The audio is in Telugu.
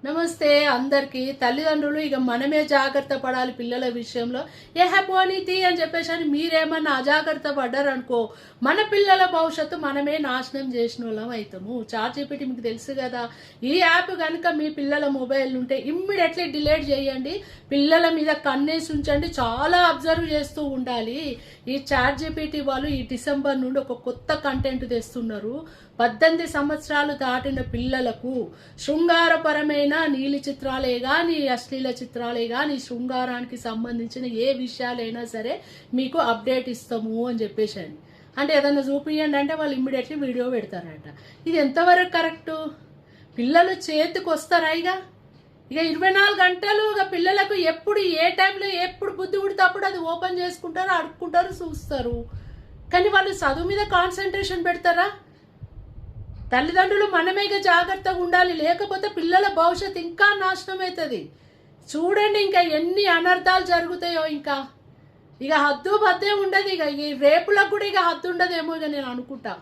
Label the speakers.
Speaker 1: నమస్తే అందరికీ. తల్లిదండ్రులు ఇక మనమే జాగ్రత్త పడాలి పిల్లల విషయంలో. పోనీతి అని చెప్పేసి అని మీరేమన్నా అజాగ్రత్త పడ్డారనుకో, మన పిల్లల భవిష్యత్తు మనమే నాశనం చేసిన వాళ్ళం అవుతాము. ChatGPT మీకు తెలుసు కదా. ఈ యాప్ కనుక మీ పిల్లల మొబైల్ ఉంటే ఇమ్మీడియట్లీ డిలీట్ చేయండి. పిల్లల మీద కన్నేసి ఉంచండి. చాలా అబ్జర్వ్ చేస్తూ ఉండాలి. ఈ ChatGPT వాళ్ళు ఈ డిసెంబర్ నుండి ఒక కొత్త కంటెంట్ తెస్తున్నారు. 18 సంవత్సరాలు దాటిన పిల్లలకు శృంగారపరమైన నీలి చిత్రాలే కానీ, అశ్లీల చిత్రాలే కానీ, శృంగారానికి సంబంధించిన ఏ విషయాలైనా సరే మీకు అప్డేట్ ఇస్తాము అని చెప్పేసి అంటే ఏదైనా చూపియండి అంటే వాళ్ళు ఇమ్మీడియట్లీ వీడియో పెడతారంట. ఇది ఎంతవరకు కరెక్టు? పిల్లలు చేతికి వస్తారా? ఇక 24 గంటలు ఇక పిల్లలకు ఎప్పుడు ఏ టైంలో ఎప్పుడు బుద్ధి పుడితే అది ఓపెన్ చేసుకుంటారు, అడుక్కుంటారు, చూస్తారు. కానీ వాళ్ళు చదువు మీద కాన్సన్ట్రేషన్ పెడతారా? తల్లిదండ్రులు మనమే జాగ్రత్తగా ఉండాలి. లేకపోతే పిల్లల భవిష్యత్తు ఇంకా నాశనం అవుతుంది. చూడండి ఇంకా ఎన్ని అనర్థాలు జరుగుతాయో. ఇక హద్దు బద్దే ఉండదు. ఇక ఈ రేపులకు కూడా ఇక హద్దు ఉండదేమో ఇక నేను అనుకుంటా.